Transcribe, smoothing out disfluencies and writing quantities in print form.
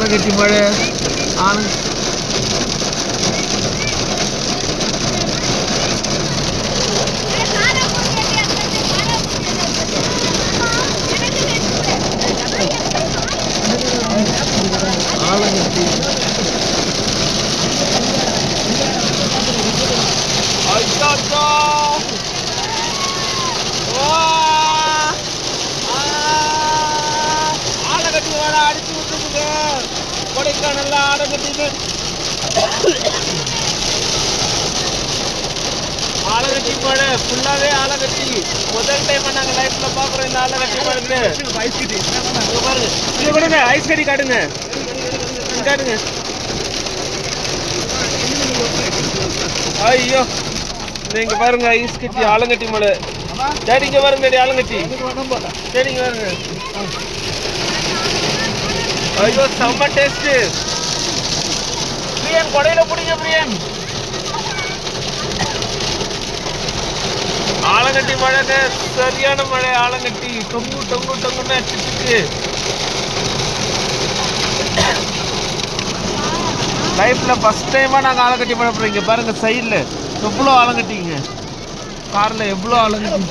ஆலங்கட்டி மழை ஆலங்கட்டி ஆலங்கட்டி மழை அடிச்சு விட்டுருக்கு. கொடைக்கானல்ல ஆலங்கட்டி ஆலங்கட்டி மழை ஃபுல்லாவே ஆலங்கட்டி. முதல் டைம் நாங்க லைஃப்ல பாக்குறோம் இந்த ஆலங்கட்டி மழை. பாருங்க, இங்க கொடுங்க, ஐஸ் கட்டி காட்டுங்க, காட்டுங்க. ஐயோ, இங்க பாருங்க ஐஸ் கட்டி ஆலங்கட்டி மழை. டேடி இங்க பாருங்க, டேடி ஆலங்கட்டி. டேடி இங்க பாருங்க. ஐயோ செம்ம டேஸ்ட். பிரியன் கொடையில பிடிங்க பிரியன். ஆலங்கட்டி மழைங்க, சரியான மழை. ஆலங்கட்டி டொங்கு டொங்கு டொங்குன்னு அடிச்சுட்டு லைஃப்ல ஃபர்ஸ்ட் டைமா நாங்க ஆலங்கட்டி மழை போறோம். இங்க பாருங்க சைட்ல எவ்வளோ ஆலங்கட்டிங்க, கார்ல எவ்வளோ ஆலங்கட்டி.